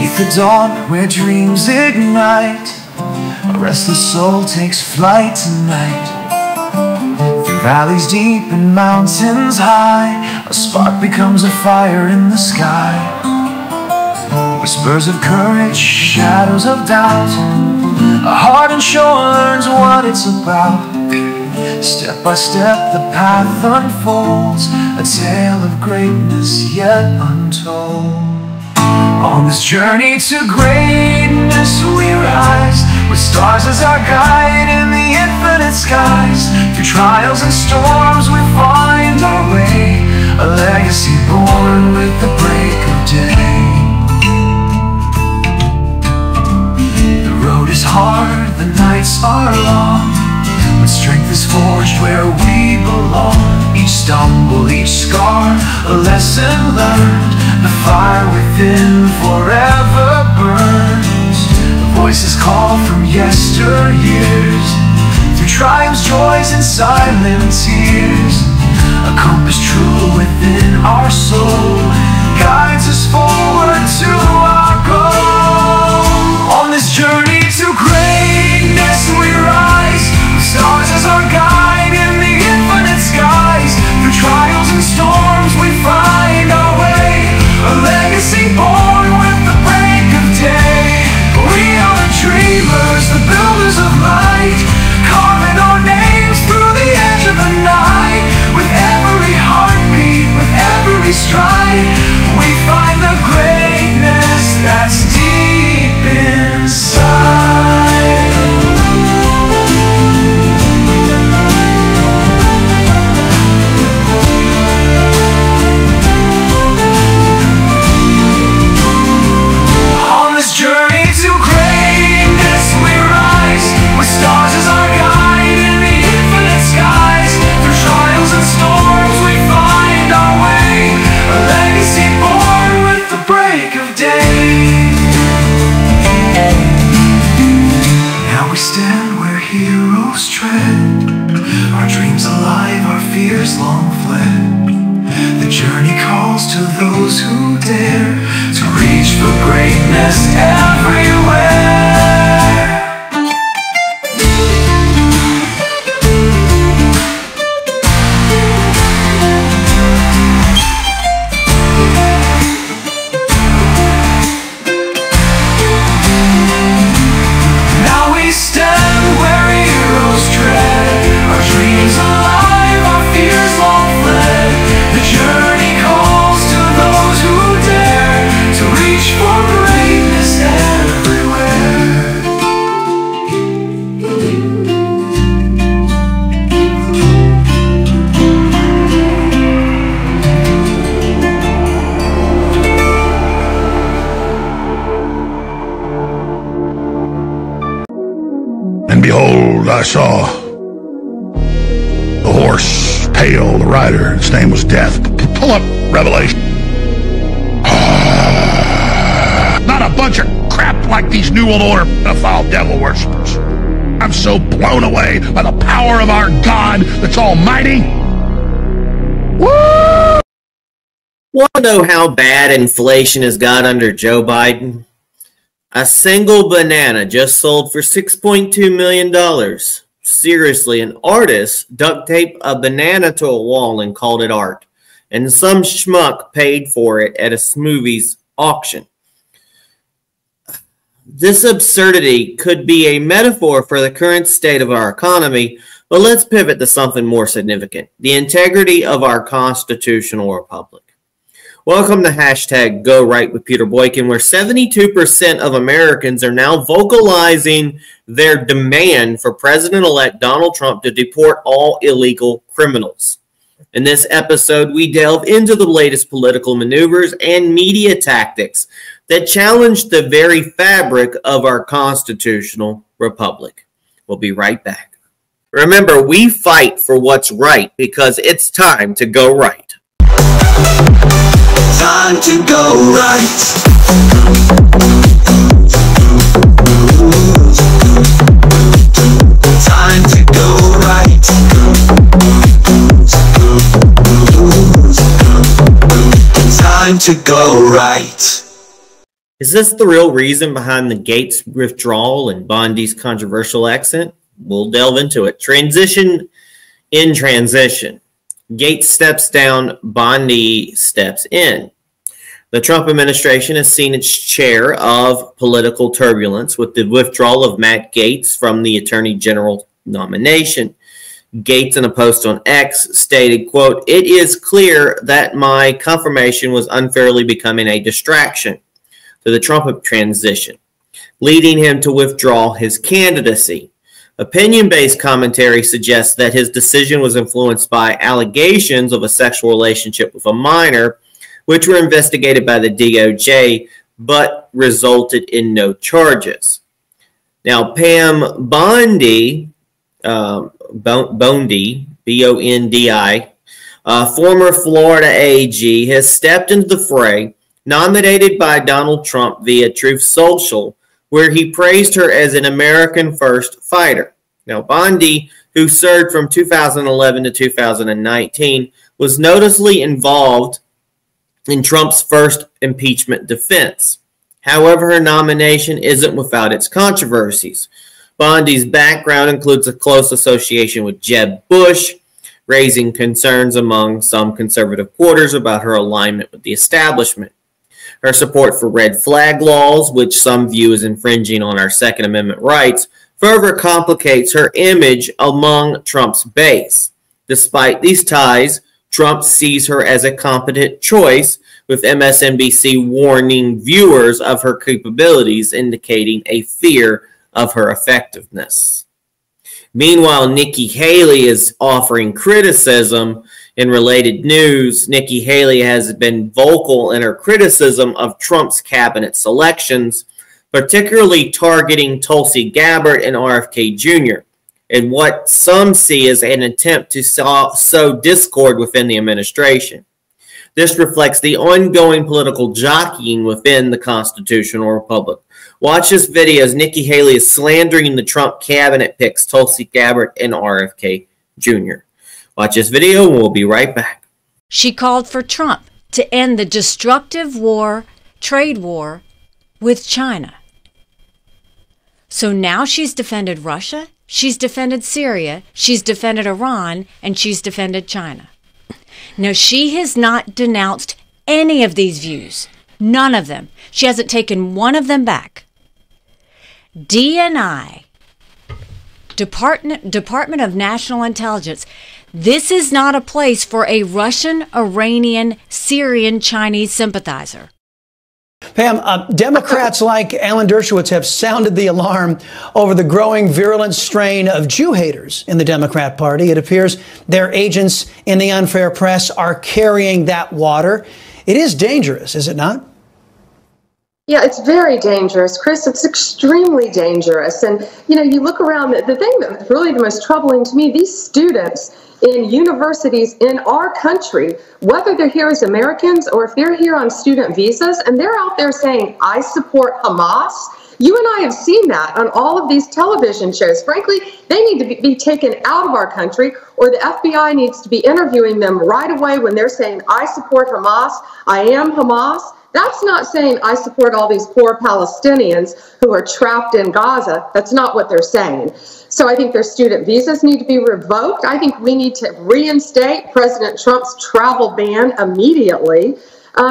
Beneath the dawn where dreams ignite, a restless soul takes flight tonight. Through valleys deep and mountains high, a spark becomes a fire in the sky. Whispers of courage, shadows of doubt, a hardened shore learns what it's about. Step by step the path unfolds, a tale of greatness yet untold. On this journey to greatness we rise, with stars as our guide in the infinite skies. Through trials and storms we find our way, a legacy born with the break of day. The road is hard, the nights are long, but strength is forged where we belong. Each stumble, each scar, a lesson learned. The fire within forever burns. The voices call from yesteryears. Through triumphs, joys, and silent tears, a compass true within our soul guides us forward to our goal. On this journey to greatness we rise, with stars as our guide in the infinite skies. Through trials and storms we find our way, a legacy born with the break of day. We are the dreamers, the builders of light, carving our names through the edge of the night. With every heartbeat, with every stride, we find the greatness that's deep inside. Journey to greatness we rise, with stars as our guide in the infinite skies. Through trials and storms we find our way, a legacy born with the break of day. Now we stand where heroes tread, our dreams alive, our fears long fled. The journey calls to those who dare to reach for greatness everywhere. Now we stand where heroes tread, our dreams alive, our fears long fled. The journey calls to those who dare to reach for greatness everywhere. And behold, I saw the horse, pale, the rider, his name was Death. Pull up Revelation. Not a bunch of crap like these New World Order pedophile devil worshippers. I'm so blown away by the power of our God that's almighty. Woo! Want to know how bad inflation has got under Joe Biden? A single banana just sold for $6.2 million. Seriously, an artist duct taped a banana to a wall and called it art, and some schmuck paid for it at a smoothies auction. This absurdity could be a metaphor for the current state of our economy, but let's pivot to something more significant: the integrity of our constitutional republic. Welcome to hashtag Go Right with Peter Boykin, where 72% of Americans are now vocalizing their demand for President-elect Donald Trump to deport all illegal criminals. In this episode, we delve into the latest political maneuvers and media tactics that challenge the very fabric of our constitutional republic. We'll be right back. Remember, we fight for what's right because it's time to go right. Time to go right. Time to go right. Time to go right. Is this the real reason behind the Gates withdrawal and Bondi's controversial exit? We'll delve into it. Transition in transition. Gates steps down, Bondi steps in. The Trump administration has seen its share of political turbulence with the withdrawal of Matt Gaetz from the Attorney General nomination. Gaetz, in a post on X, stated, quote, "It is clear that my confirmation was unfairly becoming a distraction to the Trump transition, leading him to withdraw his candidacy. Opinion-based commentary suggests that his decision was influenced by allegations of a sexual relationship with a minor, which were investigated by the DOJ, but resulted in no charges." Now, Pam Bondi, Bondi, B-O-N-D-I, former Florida AG, has stepped into the fray, nominated by Donald Trump via Truth Social, where he praised her as an American first fighter. Now, Bondi, who served from 2011 to 2019, was noticeably involved in Trump's first impeachment defense. However, her nomination isn't without its controversies. Bondi's background includes a close association with Jeb Bush, raising concerns among some conservative quarters about her alignment with the establishment. Her support for red flag laws, which some view as infringing on our Second Amendment rights, further complicates her image among Trump's base. Despite these ties, Trump sees her as a competent choice, with MSNBC warning viewers of her capabilities, indicating a fear of her effectiveness. Meanwhile, Nikki Haley is offering criticism. In related news, Nikki Haley has been vocal in her criticism of Trump's cabinet selections, particularly targeting Tulsi Gabbard and RFK Jr., in what some see as an attempt to sow discord within the administration. This reflects the ongoing political jockeying within the constitutional republic. Watch this video as Nikki Haley is slandering the Trump cabinet picks Tulsi Gabbard and RFK Jr. Watch this video and we'll be right back. She called for Trump to end the destructive trade war with China. So now she's defended Russia, she's defended Syria, she's defended Iran, and she's defended China. Now, she has not denounced any of these views. None of them. She hasn't taken one of them back. DNI, Department of National Intelligence, this is not a place for a Russian, Iranian, Syrian, Chinese sympathizer. Pam, Democrats like Alan Dershowitz have sounded the alarm over the growing virulent strain of Jew haters in the Democrat Party. It appears their agents in the unfair press are carrying that water. It is dangerous, is it not? Yeah, it's very dangerous, Chris. It's extremely dangerous. And, you know, you look around, the thing that's really the most troubling to me, these students in universities in our country, whether they're here as Americans or if they're here on student visas, and they're out there saying, I support Hamas. You and I have seen that on all of these television shows. Frankly, they need to be taken out of our country, or the FBI needs to be interviewing them right away when they're saying, I support Hamas, I am Hamas. That's not saying I support all these poor Palestinians who are trapped in Gaza. That's not what they're saying. So I think their student visas need to be revoked. I think we need to reinstate President Trump's travel ban immediately.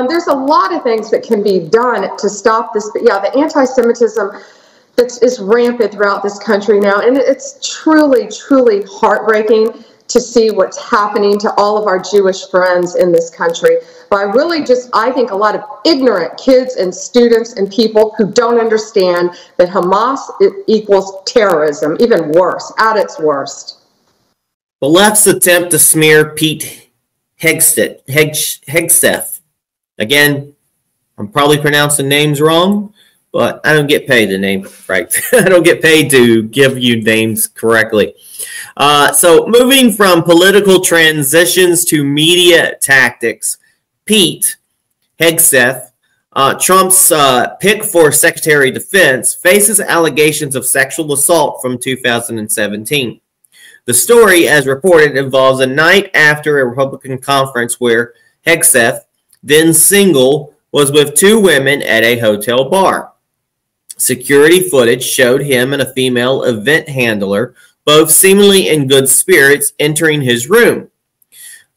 There's a lot of things that can be done to stop this. But yeah, the anti-Semitism that is rampant throughout this country now, and it's truly, truly heartbreaking to see what's happening to all of our Jewish friends in this country. By really I think a lot of ignorant kids and students and people who don't understand that Hamas equals terrorism, even worse, at its worst. The left's attempt to smear Pete Hegseth. Again, I'm probably pronouncing names wrong, but I don't get paid to name right. I don't get paid to give you names correctly. So moving from political transitions to media tactics, Pete Hegseth, Trump's pick for Secretary of Defense, faces allegations of sexual assault from 2017. The story, as reported, involves a night after a Republican conference where Hegseth, then single, was with two women at a hotel bar. Security footage showed him and a female event handler, both seemingly in good spirits, entering his room.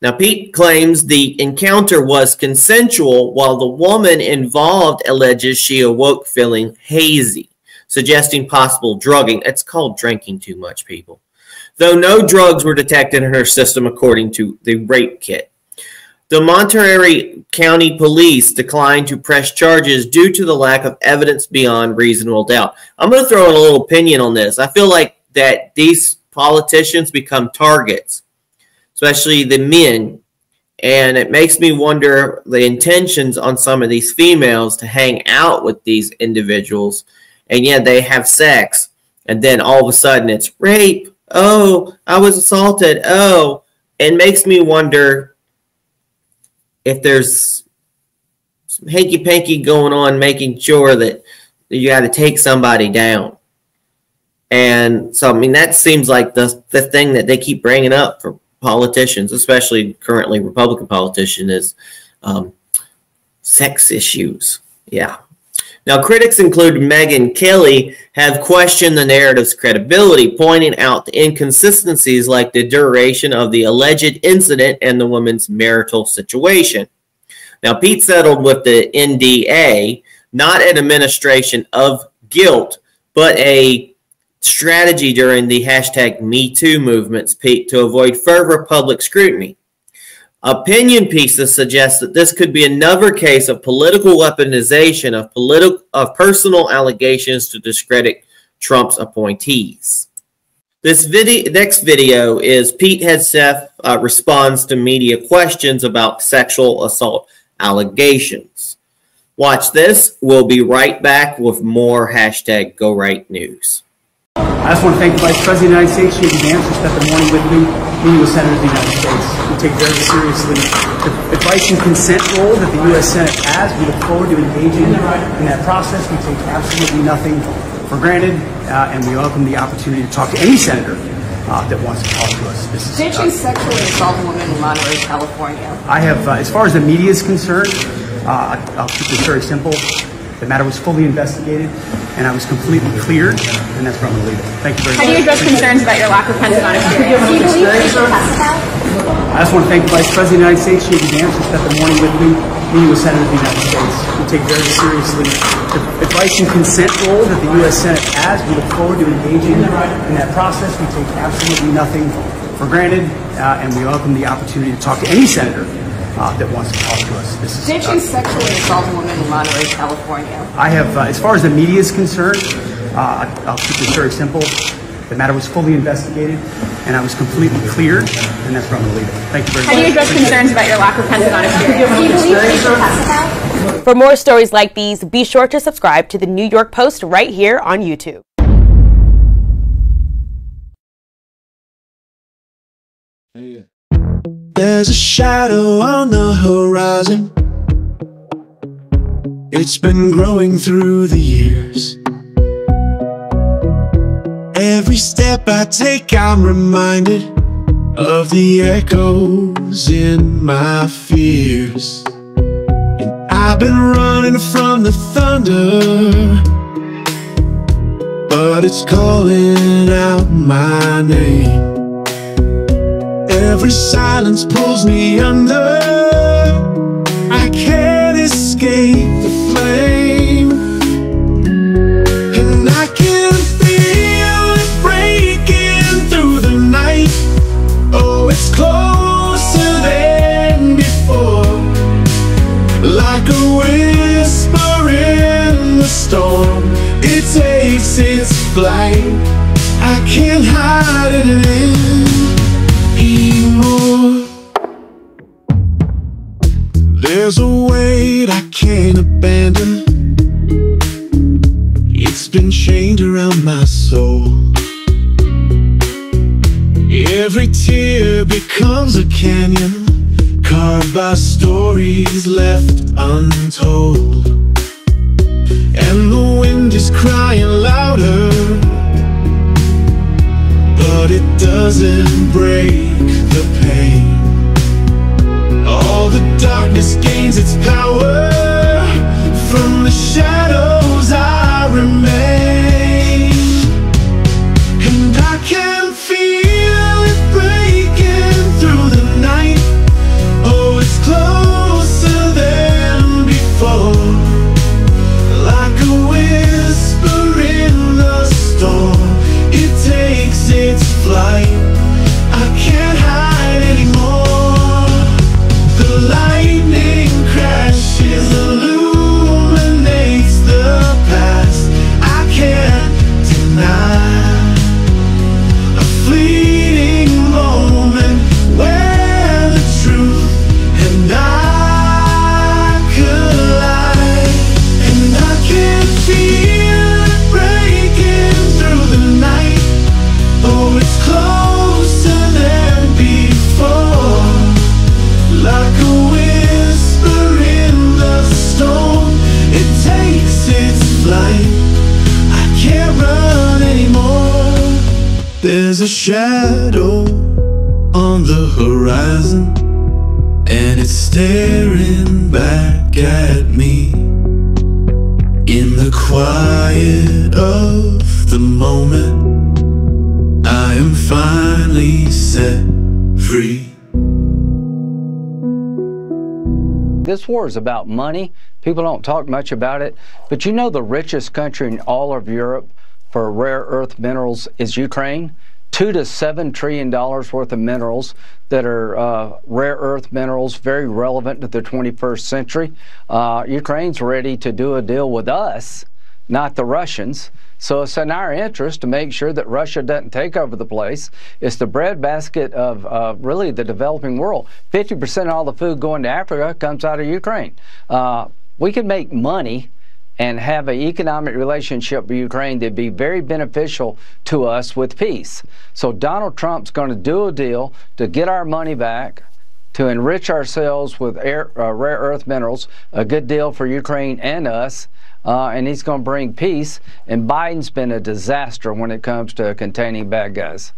Now, Pete claims the encounter was consensual, while the woman involved alleges she awoke feeling hazy, suggesting possible drugging. It's called drinking too much, people. Though no drugs were detected in her system, according to the rape kit. The Monterey County Police declined to press charges due to the lack of evidence beyond reasonable doubt. I'm going to throw in a little opinion on this. I feel like that these politicians become targets, especially the men, and it makes me wonder the intentions on some of these females to hang out with these individuals, and yet they have sex, and then all of a sudden it's rape. Oh, I was assaulted. Oh, it makes me wonder if there's some hanky-panky going on, making sure that you got to take somebody down. And so, I mean, that seems like the thing that they keep bringing up for politicians, especially currently Republican politicians, is sex issues. Yeah. Now, critics include Megyn Kelly have questioned the narrative's credibility, pointing out the inconsistencies like the duration of the alleged incident and the woman's marital situation. Now, Pete settled with the NDA, not an administration of guilt, but a strategy during the #MeToo movements, Pete, to avoid further public scrutiny. Opinion pieces suggest that this could be another case of political weaponization of personal allegations to discredit Trump's appointees. This next video is Pete Hegseth responds to media questions about sexual assault allegations. Watch this. We'll be right back with more #GoRightNews. I just want to thank the Vice President of the United States. She began to spend the morning with me, meeting with Senators of the United States. We take very seriously the advice and consent role that the U.S. Senate has. We look forward to engaging in that process. We take absolutely nothing for granted, and we welcome the opportunity to talk to any senator that wants to talk to us. Did you sexually assault a woman in Monterey, California? I have, as far as the media is concerned, I'll keep this very simple. The matter was fully investigated, and I was completely cleared, and that's where I'm going to leave it. Thank you very much. How do you address concerns about your lack of Pentagon experience? Do you believe you should testify? I just want to thank the Vice President of the United States. She began to spend the morning with me, meeting with Senators of the United States. We take very seriously the advice and consent role that the U.S. Senate has. We look forward to engaging in that process. We take absolutely nothing for granted, and we welcome the opportunity to talk to any senator that wants to talk to us. Did you sexually assault a woman in Monterey, California? I have, as far as the media is concerned, I'll keep this very simple. The matter was fully investigated, and I was completely cleared, and that's where I'm going to leave it. Thank you very much. How do you address concerns about your lack of Pentagon experience? Do you believe you should testify? For more stories like these, be sure to subscribe to the New York Post right here on YouTube. There's a shadow on the horizon. It's been growing through the years. Every step I take, I'm reminded of the echoes in my fears. And I've been running from the thunder, but it's calling out my name. Every silence pulls me under. I can't escape the flame, and I can feel it breaking through the night. Oh, it's closer than before, like a whisper in the storm. It takes its flight. I can't hide it anymore. There's a weight I can't abandon. It's been chained around my soul. Every tear becomes a canyon, carved by stories left untold. And the wind is crying louder, but it doesn't break the pain. All the darkness gains its power the shadows I remain, and I can feel it breaking through the night. Oh, it's closer than before, like a whisper in the storm. It takes its flight, I can't hide anymore. The lightning crashes, illuminates the past. I can't deny a fleeting moment where the truth and I collide, and I can feel it breaking through the night. Oh, it's closer than before, like a whisper in the storm. It takes its flight, I can't run anymore. There's a shadow on the horizon, and it's staring back at me. In the quiet of the moment, I am finally set free. This war is about money. People don't talk much about it, but you know the richest country in all of Europe for rare earth minerals is Ukraine. $2 to $7 trillion worth of minerals that are rare earth minerals, very relevant to the 21st century. Ukraine's ready to do a deal with us, not the Russians. So it's in our interest to make sure that Russia doesn't take over the place. It's the breadbasket of really the developing world. 50% of all the food going to Africa comes out of Ukraine. We can make money and have an economic relationship with Ukraine that'd be very beneficial to us with peace. So Donald Trump's going to do a deal to get our money back, to enrich ourselves with rare earth minerals, a good deal for Ukraine and us. And he's going to bring peace, and Biden's been a disaster when it comes to containing bad guys.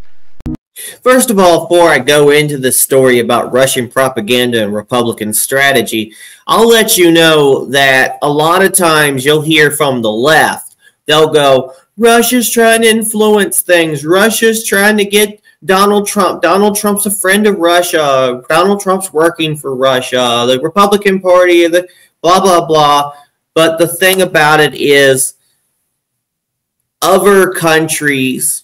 First of all, before I go into the story about Russian propaganda and Republican strategy, I'll let you know that a lot of times you'll hear from the left, they'll go, Russia's trying to influence things, Russia's trying to get Donald Trump. Donald Trump's a friend of Russia. Donald Trump's working for Russia. The Republican Party, the blah, blah, blah. But the thing about it is other countries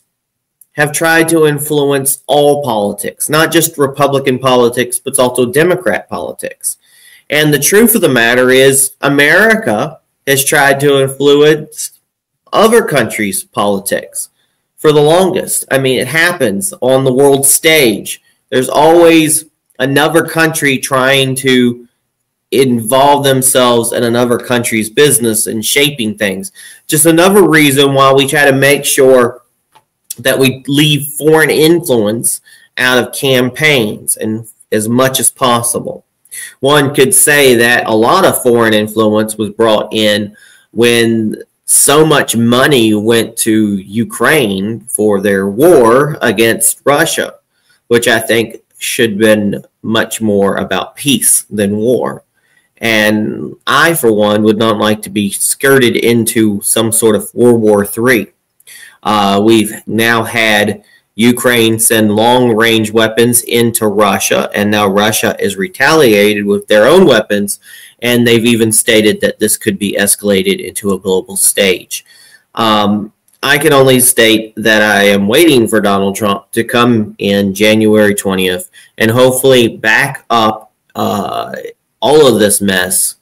have tried to influence all politics, not just Republican politics, but also Democrat politics. And the truth of the matter is America has tried to influence other countries' politics for the longest. I mean, it happens on the world stage. There's always another country trying to involve themselves in another country's business and shaping things. Just another reason why we try to make sure that we leave foreign influence out of campaigns and as much as possible. One could say that a lot of foreign influence was brought in when so much money went to Ukraine for their war against Russia, which I think should have been much more about peace than war. And I, for one, would not like to be skirted into some sort of World War III. We've now had Ukraine send long-range weapons into Russia, and now Russia is retaliated with their own weapons, and they've even stated that this could be escalated into a global stage. I can only state that I am waiting for Donald Trump to come in January 20th and hopefully back up all of this mess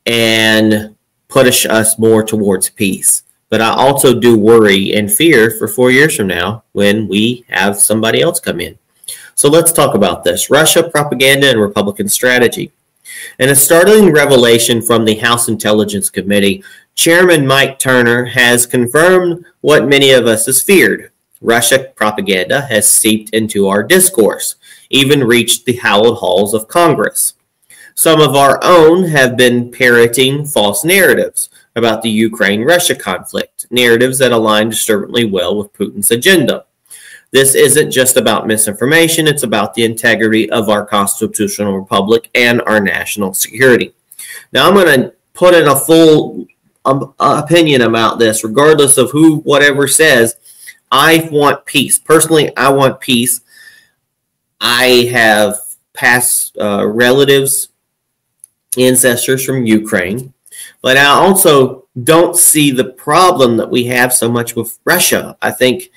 and push us more towards peace. But I also do worry and fear for 4 years from now when we have somebody else come in. So let's talk about this. Russia, propaganda, and Republican strategy. In a startling revelation from the House Intelligence Committee, Chairman Mike Turner has confirmed what many of us has feared. Russia propaganda has seeped into our discourse, even reached the hallowed halls of Congress. Some of our own have been parroting false narratives about the Ukraine-Russia conflict, narratives that align disturbingly well with Putin's agenda. This isn't just about misinformation, it's about the integrity of our constitutional republic and our national security. Now I'm going to put in a full opinion about this, regardless of whatever says. I want peace. Personally, I want peace. I have past relatives, ancestors from Ukraine, but I also don't see the problem that we have so much with Russia. I think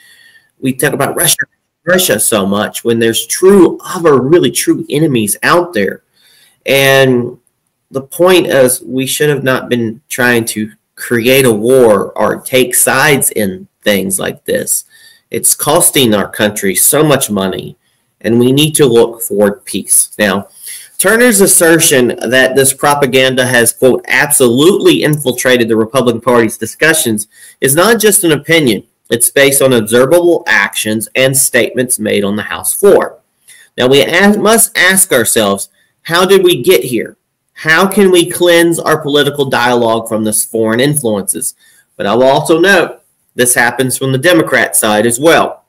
we talk about Russia so much when there's really true enemies out there. And the point is, we should have not been trying to create a war or take sides in things like this. It's costing our country so much money, and we need to look for peace. Now, Turner's assertion that this propaganda has, quote, absolutely infiltrated the Republican Party's discussions is not just an opinion. It's based on observable actions and statements made on the House floor. Now, we must ask ourselves, how did we get here? How can we cleanse our political dialogue from this foreign influences? But I will also note, this happens from the Democrat side as well.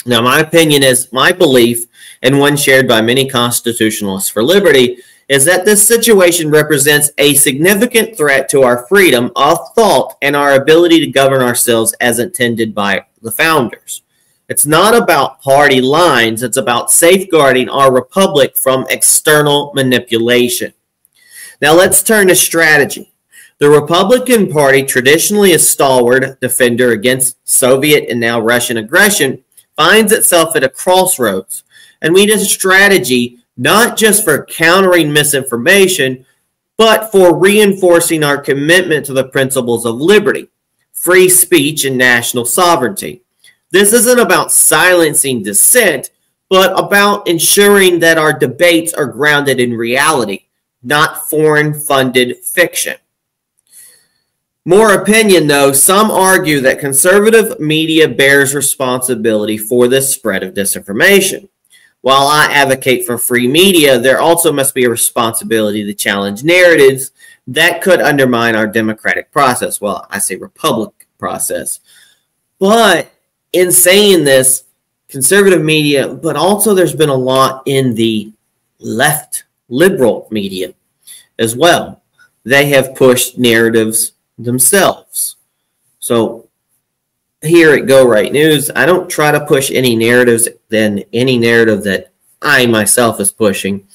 Now, my opinion is, my belief, and one shared by many constitutionalists for liberty, is that this situation represents a significant threat to our freedom of thought and our ability to govern ourselves as intended by the founders. It's not about party lines. It's about safeguarding our republic from external manipulation. Now, let's turn to strategy. The Republican Party, traditionally a stalwart defender against Soviet and now Russian aggression, finds itself at a crossroads. And we need a strategy not just for countering misinformation, but for reinforcing our commitment to the principles of liberty, free speech, and national sovereignty. This isn't about silencing dissent, but about ensuring that our debates are grounded in reality, not foreign-funded fiction. More opinion, though, some argue that conservative media bears responsibility for this spread of disinformation. While I advocate for free media, there also must be a responsibility to challenge narratives that could undermine our democratic process. Well, I say republic process. But in saying this, conservative media, but also there's been a lot in the left liberal media as well. They have pushed narratives themselves. So here at Go Right News, I don't try to push any narratives than any narrative that I myself is pushing.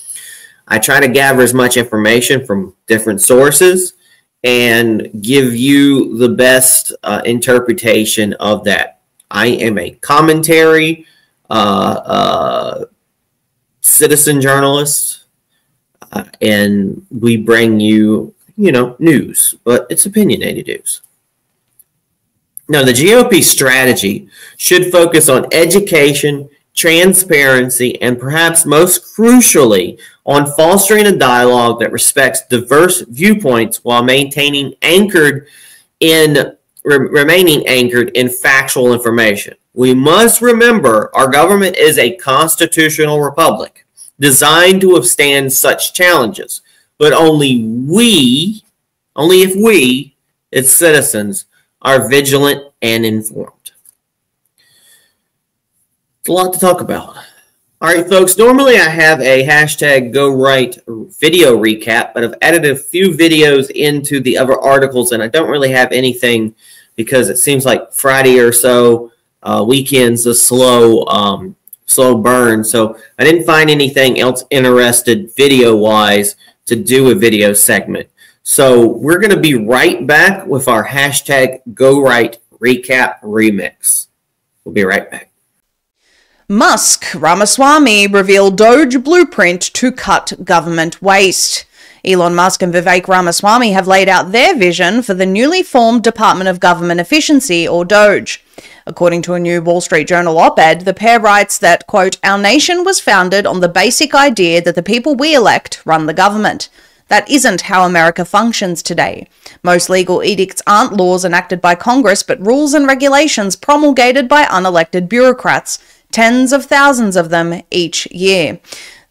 I try to gather as much information from different sources and give you the best interpretation of that. I am a commentary citizen journalist, and we bring you, news, but it's opinionated news. Now, the GOP strategy should focus on education, transparency, and perhaps most crucially, on fostering a dialogue that respects diverse viewpoints while remaining anchored in factual information. We must remember our government is a constitutional republic designed to withstand such challenges, but only if we, its citizens, are vigilant and informed. It's a lot to talk about. All right, folks, normally I have a hashtag GoRight video recap, but I've added a few videos into the other articles, and I don't really have anything because it seems like Friday or so, weekend's a slow burn. So I didn't find anything else interested video-wise to do a video segment. So we're going to be right back with our hashtag GoRight recap remix. We'll be right back. Ramaswamy revealed Doge blueprint to cut government waste. Elon Musk and Vivek Ramaswamy have laid out their vision for the newly formed Department of Government Efficiency, or Doge. According to a new Wall Street Journal op-ed, the pair writes that, quote, "Our nation was founded on the basic idea that the people we elect run the government. That isn't how America functions today. Most legal edicts aren't laws enacted by Congress, but rules and regulations promulgated by unelected bureaucrats, tens of thousands of them each year."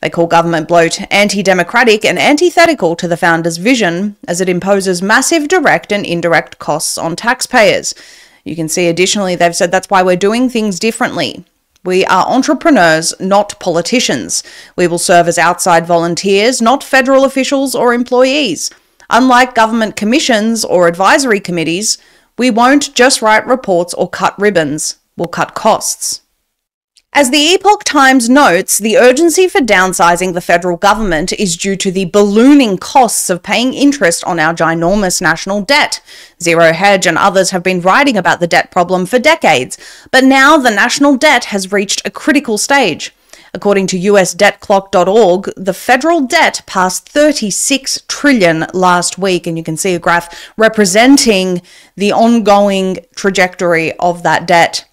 They call government bloat anti-democratic and antithetical to the founders' vision, as it imposes massive direct and indirect costs on taxpayers. You can see additionally they've said that's why we're doing things differently. We are entrepreneurs, not politicians. We will serve as outside volunteers, not federal officials or employees. Unlike government commissions or advisory committees, we won't just write reports or cut ribbons, we'll cut costs. As the Epoch Times notes, the urgency for downsizing the federal government is due to the ballooning costs of paying interest on our ginormous national debt. Zero Hedge and others have been writing about the debt problem for decades, but now the national debt has reached a critical stage. According to USDebtClock.org, the federal debt passed $36 trillion last week, and you can see a graph representing the ongoing trajectory of that debt.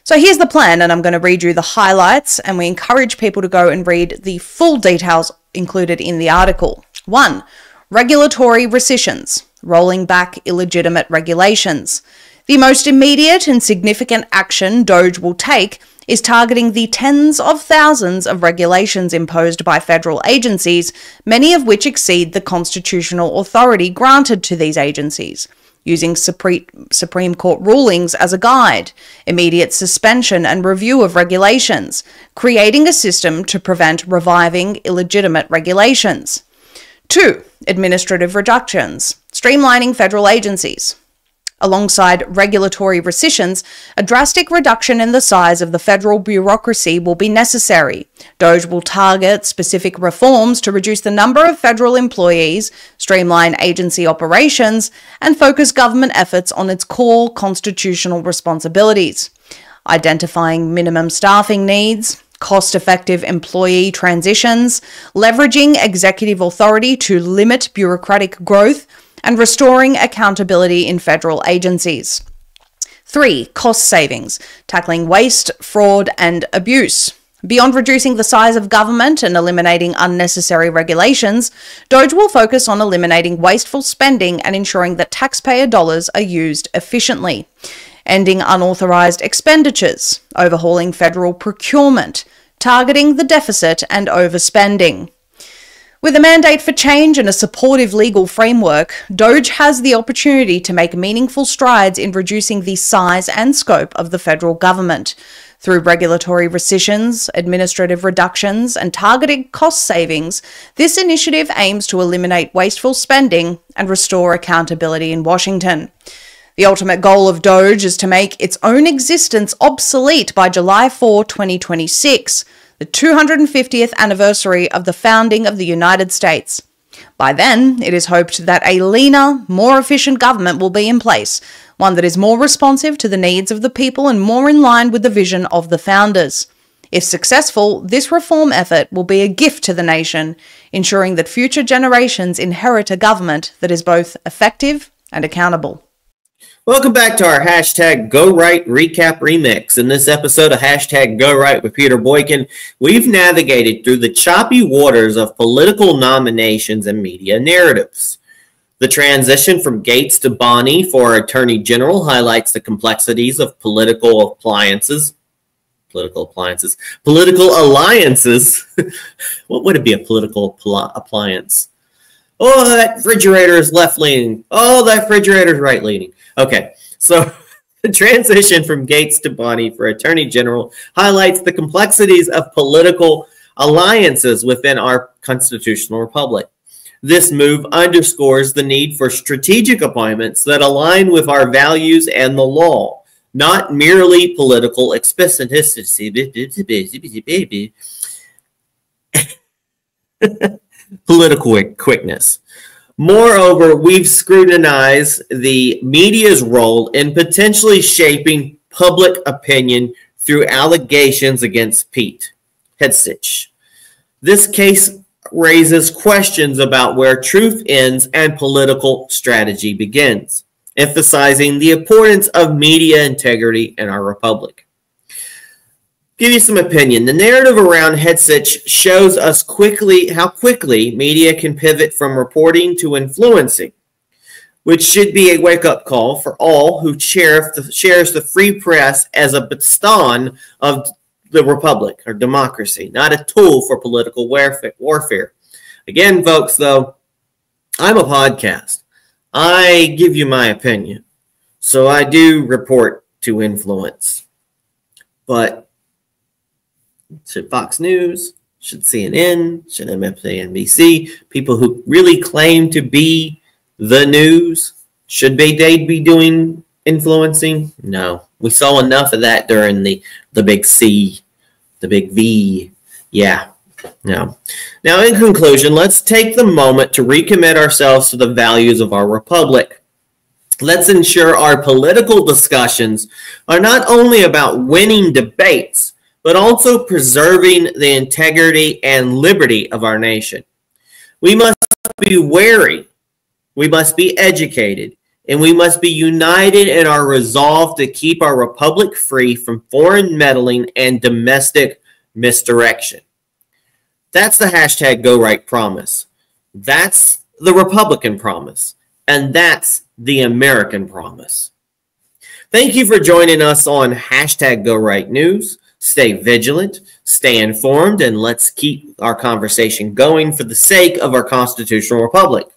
So here's the plan, and I'm going to read you the highlights, and we encourage people to go and read the full details included in the article. 1. Regulatory rescissions, rolling back illegitimate regulations. The most immediate and significant action DOGE will take is targeting the tens of thousands of regulations imposed by federal agencies, many of which exceed the constitutional authority granted to these agencies. Using Supreme Court rulings as a guide, immediate suspension and review of regulations, creating a system to prevent reviving illegitimate regulations. 2. Administrative reductions, streamlining federal agencies. Alongside regulatory rescissions, a drastic reduction in the size of the federal bureaucracy will be necessary. DOGE will target specific reforms to reduce the number of federal employees, streamline agency operations, and focus government efforts on its core constitutional responsibilities. Identifying minimum staffing needs, cost-effective employee transitions, leveraging executive authority to limit bureaucratic growth, and restoring accountability in federal agencies. 3. Cost savings, tackling waste, fraud, and abuse. Beyond reducing the size of government and eliminating unnecessary regulations, DOGE will focus on eliminating wasteful spending and ensuring that taxpayer dollars are used efficiently. Ending unauthorized expenditures, overhauling federal procurement, targeting the deficit and overspending. With a mandate for change and a supportive legal framework, DOGE has the opportunity to make meaningful strides in reducing the size and scope of the federal government. Through regulatory rescissions, administrative reductions, and targeted cost savings, this initiative aims to eliminate wasteful spending and restore accountability in Washington. The ultimate goal of DOGE is to make its own existence obsolete by July 4, 2026. The 250th anniversary of the founding of the United States. By then, it is hoped that a leaner, more efficient government will be in place, one that is more responsive to the needs of the people and more in line with the vision of the founders. If successful, this reform effort will be a gift to the nation, ensuring that future generations inherit a government that is both effective and accountable. Welcome back to our hashtag Go Right Recap Remix. In this episode of hashtag Go Right with Peter Boykin, we've navigated through the choppy waters of political nominations and media narratives. The transition from Gates to Bonney for Attorney General highlights the complexities of political alliances. What would it be, a political appliance? Oh, that refrigerator is left-leaning. Oh, that refrigerator is right-leaning. Okay, so the transition from Gates to Bonney for Attorney General highlights the complexities of political alliances within our constitutional republic. This move underscores the need for strategic appointments that align with our values and the law, not merely political specificity. Political quickness. Moreover, we've scrutinized the media's role in potentially shaping public opinion through allegations against Pete Hegseth. This case raises questions about where truth ends and political strategy begins, emphasizing the importance of media integrity in our republic. Give you some opinion. The narrative around Hegseth shows us how quickly media can pivot from reporting to influencing, which should be a wake-up call for all who shares the free press as a bastion of the republic or democracy, not a tool for political warfare. Again, folks, though, I'm a podcast. I give you my opinion, so I do report to influence, but should Fox News, should CNN, should MSNBC, people who really claim to be the news? Should they be doing influencing? No. We saw enough of that during the big C, the big V. Yeah. No. Now, in conclusion, let's take the moment to recommit ourselves to the values of our republic. Let's ensure our political discussions are not only about winning debates, but also preserving the integrity and liberty of our nation. We must be wary, we must be educated, and we must be united in our resolve to keep our republic free from foreign meddling and domestic misdirection. That's the hashtag GoRight promise. That's the Republican promise. And that's the American promise. Thank you for joining us on hashtag GoRight News. Stay vigilant, stay informed, and let's keep our conversation going for the sake of our constitutional republic.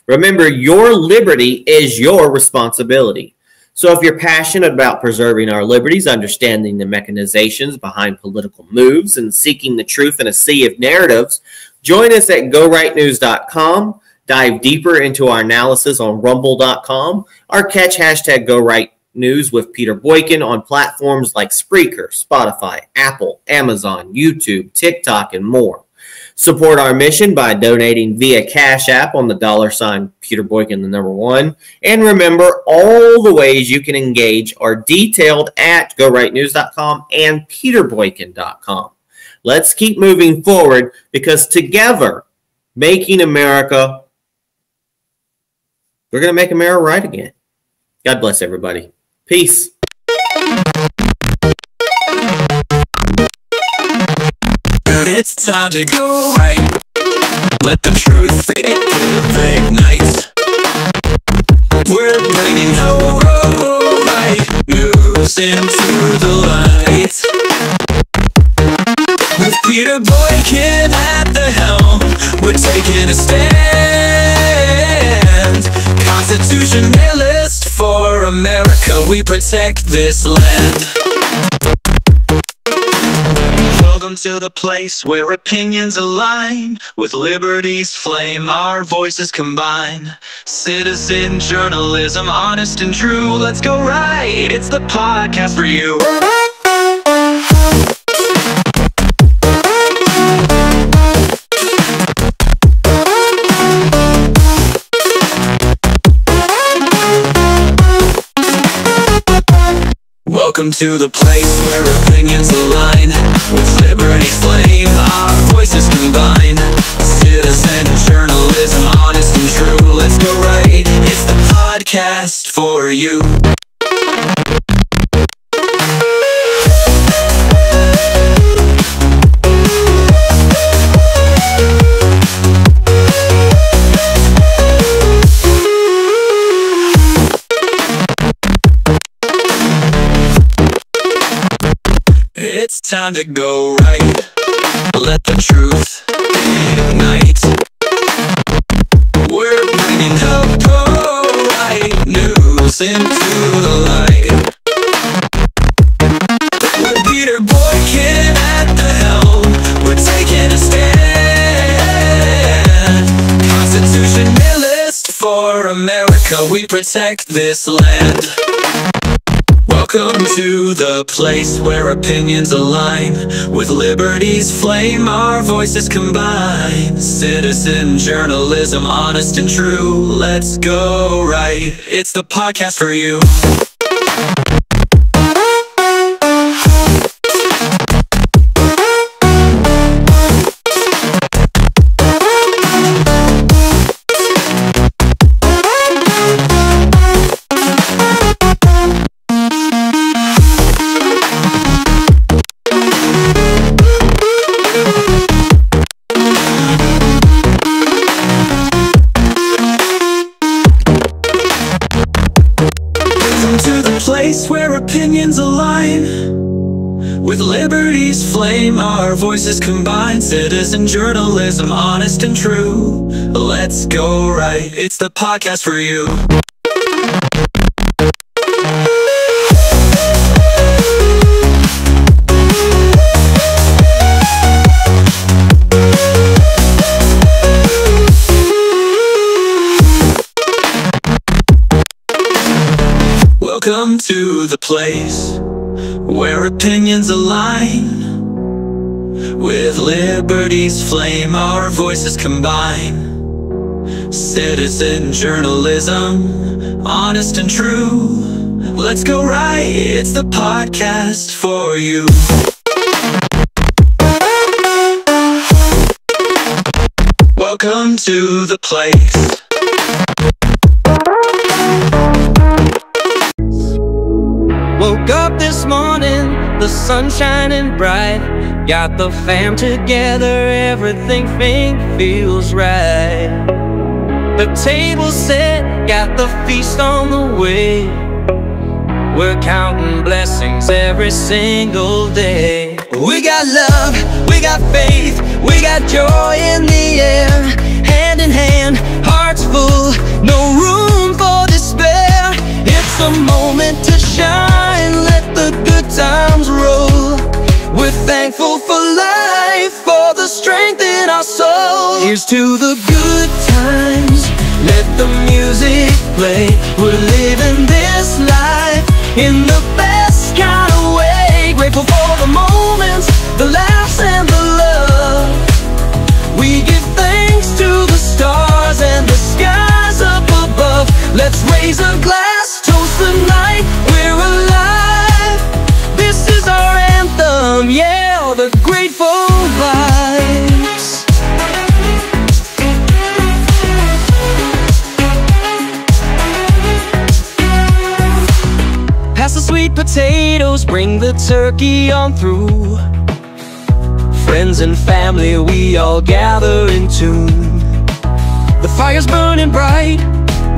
Remember, your liberty is your responsibility. So if you're passionate about preserving our liberties, understanding the mechanizations behind political moves, and seeking the truth in a sea of narratives, join us at GoRightNews.com. Dive deeper into our analysis on Rumble.com, or catch hashtag GoRightNews with Peter Boykin on platforms like Spreaker, Spotify, Apple, Amazon, YouTube, TikTok, and more. Support our mission by donating via Cash App on the $ Peter Boykin, the number 1. And remember, all the ways you can engage are detailed at GoRightNews.com and PeterBoykin.com. Let's keep moving forward, because together, making America, we're going to make America right again. God bless everybody. Peace. It's time to go right. Let the truth fade through the fake nights. We're bringing the right news into the light. With Peter Boykin at the helm, we're taking a stand. Constitutionalist for America, we protect this land. Welcome to the place where opinions align. With liberty's flame, our voices combine. Citizen journalism, honest and true. Let's go right, it's the podcast for you. Welcome to the place where opinions align. With liberty's flame, our voices combine. Citizen journalism, honest and true. Let's go right, it's the podcast for you. It's time to go right. Let the truth ignite. We're bringing the right news into the light. With Peter Boykin at the helm, we're taking a stand. Constitutionalist for America, we protect this land. Welcome to the place where opinions align. With liberty's flame, our voices combine. Citizen journalism, honest and true. Let's go right, it's the podcast for you. Where opinions align. With liberty's flame, our voices combine. Citizen journalism, honest and true. Let's go right, it's the podcast for you. Welcome to the place where opinions align. With liberty's flame, our voices combine. Citizen journalism, honest and true. Let's go right, it's the podcast for you. Welcome to the place. Woke up this morning, the sun shining bright. Got the fam together, everything feels right. The table's set, got the feast on the way. We're counting blessings every single day. We got love, we got faith, we got joy in the air. Hand in hand, hearts full, no room for despair. It's a moment to shine, let the good times roll. We're thankful for life, for the strength in our soul. Here's to the good times, let the music play. We're living this life in the best kind of way. Grateful for the moments, the laughs and the love. We give thanks to the stars and the skies up above. Let's raise a glass, toast the night we're alive. This is our anthem, yeah, the grateful vibes. Pass the sweet potatoes, bring the turkey on through. Friends and family, we all gather in tune. The fire's burning bright,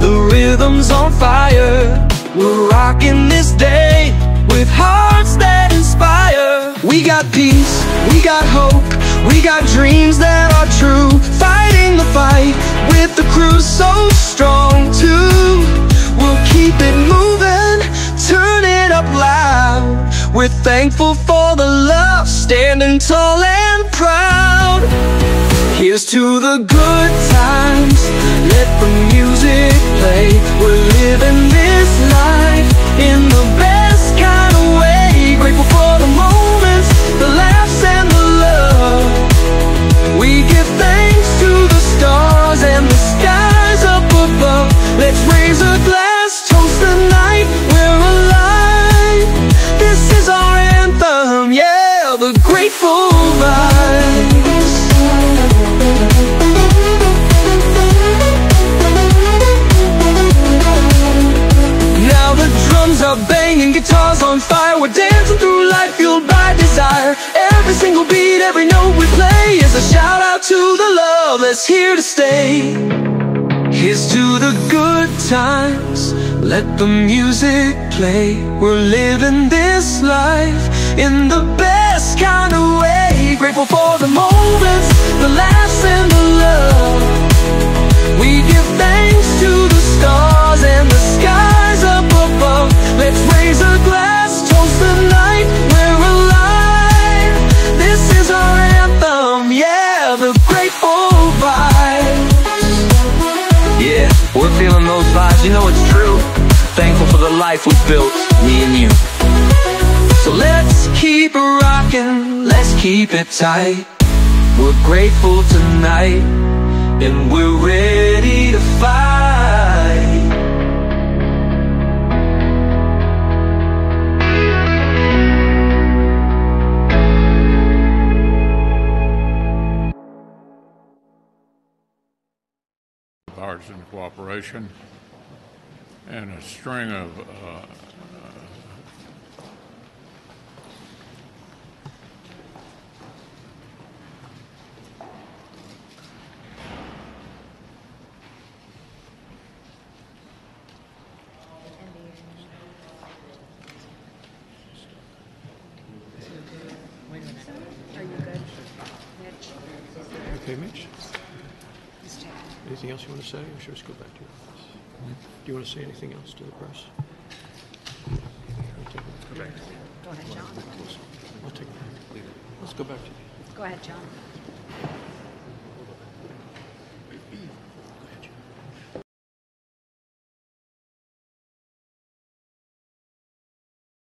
the rhythm's on fire. We're rocking this day with hearts that inspire. We got peace, we got hope, we got dreams that are true. Fighting the fight with the crew so strong too. We'll keep it moving, turn it up loud. We're thankful for the love, standing tall and proud. Here's to the good times, let the music play. We're living this life in the best kind of way. Grateful for the moments, the laughs and the love. We give thanks to the stars and the skies up above. Let's raise a glass, toast the night we're alive. This is our anthem, yeah, the grateful vibes. Now the drums are banging, guitars on fire. We're dancing through life, fueled by desire. Every single beat, every note we play is a shout out to the love that's here to stay. Here's to the good times, let the music play. We're living this life in the best kind of way. Grateful for the moments, the laughs and the love. We give thanks to the stars and the skies up above. Let's raise a glass, toast the night we're alive. This is our anthem, yeah, the grateful vibes. Yeah, we're feeling those vibes, you know it's true. Thankful for the life we've built, me and you. So let's keep rocking, let's keep it tight. We're grateful tonight, and we're ready to fight. Bipartisan cooperation and a string of Okay, Mitch? Anything else you want to say, or should we just go back to your office? Do you want to say anything else to the press? Go back. Go ahead, John. I'll take it. Let's go back to you. Go ahead, John.